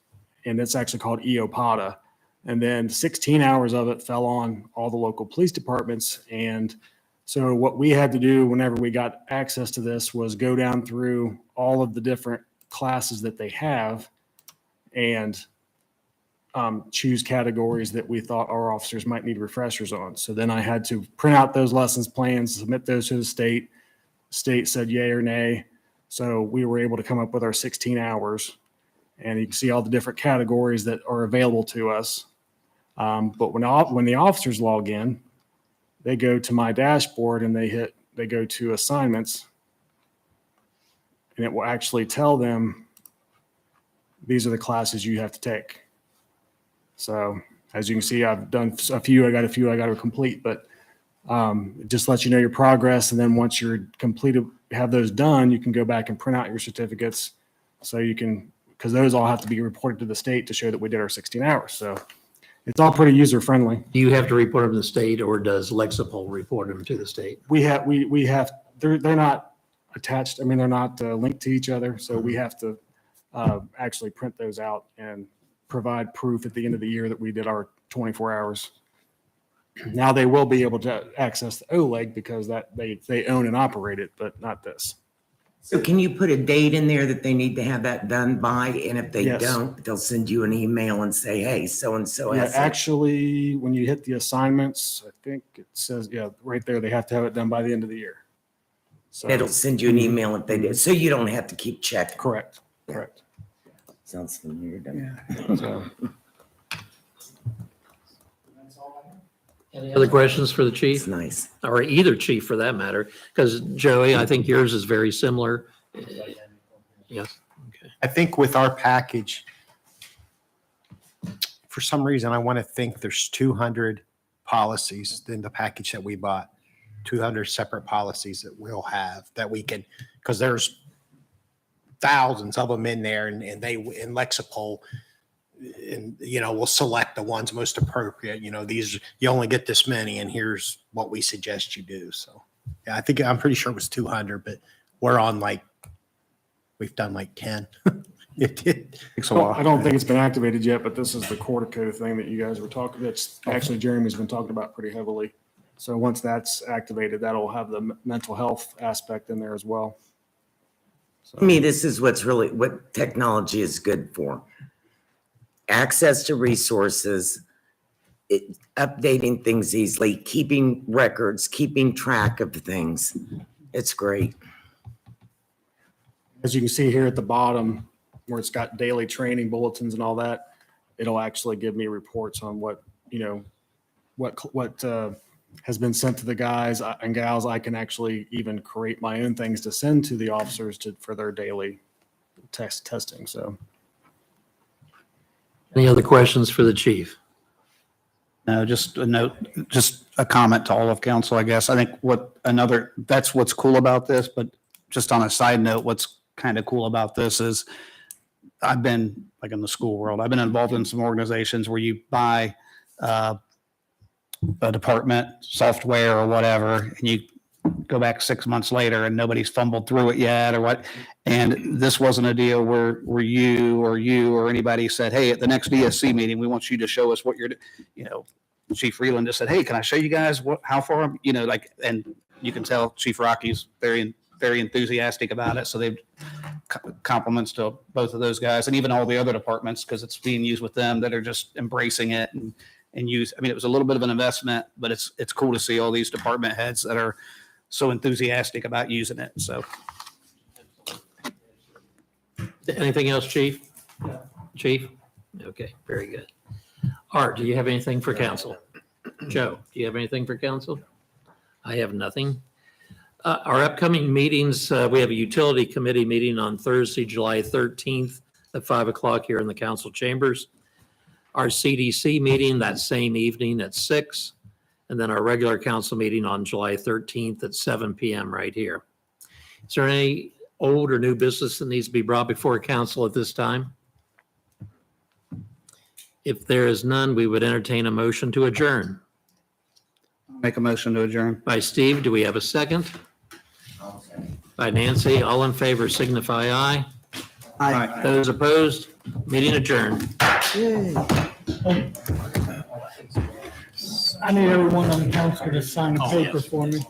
it's actually called EOPATA. And then 16 hours of it fell on all the local police departments. And so what we had to do whenever we got access to this was go down through all of the different classes that they have and choose categories that we thought our officers might need refreshers on. So then I had to print out those lessons plans, submit those to the state. State said yay or nay. So we were able to come up with our 16 hours. And you can see all the different categories that are available to us. But when the officers log in, they go to my dashboard and they go to assignments, and it will actually tell them these are the classes you have to take. So as you can see, I've done a few. I got to complete, but it just lets you know your progress. And then once you're completed, have those done, you can go back and print out your certificates. So you can, because those all have to be reported to the state to show that we did our 16 hours. So it's all pretty user friendly. Do you have to report them to the state, or does Lexipol report them to the state? We have, they're not attached. I mean, they're not linked to each other. So we have to actually print those out and provide proof at the end of the year that we did our 24 hours. Now they will be able to access the OLEG because that they own and operate it, but not this. So can you put a date in there that they need to have that done by? And if they Yes. don't, they'll send you an email and say, hey, so-and-so Yeah, has it. actually, when you hit the assignments, I think it says, yeah, right there, they have to have it done by the end of the year. So, It'll send you an email if they did. So you don't have to keep checking. correct, correct. Sounds familiar to me. So, Any other questions for the It's chief, nice. or either chief for that matter? Because Joey, I think yours is very similar. Yes, okay. I think with our package, for some reason, I want to think there's 200 policies in the package that we bought, 200 separate policies that we'll have that we can, because there's thousands of them in there and they, in Lexipol, and, we'll select the ones most appropriate, these, you only get this many and here's what we suggest you do. So, yeah, I'm pretty sure it was 200, but we're on we've done 10. It takes a well, while. I don't think it's been activated yet, but this is the Cortico thing that you guys were talking, that's actually Jeremy's been talking about pretty heavily. So once that's activated, that'll have the mental health aspect in there as well. To me, this is what technology is good for. Access to resources, updating things easily, keeping records, keeping track of things. It's great. As you can see here at the bottom, where it's got daily training bulletins and all that, it'll actually give me reports on what has been sent to the guys and gals. I can actually even create my own things to send to the officers for their daily testing. So. Any other questions for the chief? No, just a note, just a comment to all of council, I guess. I think that's what's cool about this, but just on a side note, what's kind of cool about this is I've been, like in the school world, I've been involved in some organizations where you buy a department software or whatever, and you go back 6 months later and nobody's fumbled through it yet or what. And this wasn't a deal where you or anybody said, hey, at the next DSC meeting, we want you to show us what you're, Chief Freeland just said, hey, can I show you guys how far, and you can tell Chief Rocky's very enthusiastic about it. So they've compliments to both of those guys and even all the other departments, because it's being used with them that are just embracing it and use. I mean, it was a little bit of an investment, but it's cool to see all these department heads that are so enthusiastic about using it. So. Anything else, chief? Chief? Okay, very good. Art, do you have anything for council? Joe, do you have anything for council? I have nothing. Our upcoming meetings, we have a utility committee meeting on Thursday, July 13th at 5 o'clock here in the council chambers. Our CDC meeting that same evening at 6, and then our regular council meeting on July 13th at 7 p.m. right here. Is there any old or new business that needs to be brought before council at this time? If there is none, we would entertain a motion to adjourn. Make a motion to adjourn. By Steve, do we have a second? By Nancy, all in favor signify aye. Aye. Those opposed, meeting adjourned. I need everyone on the council to sign a paper for me.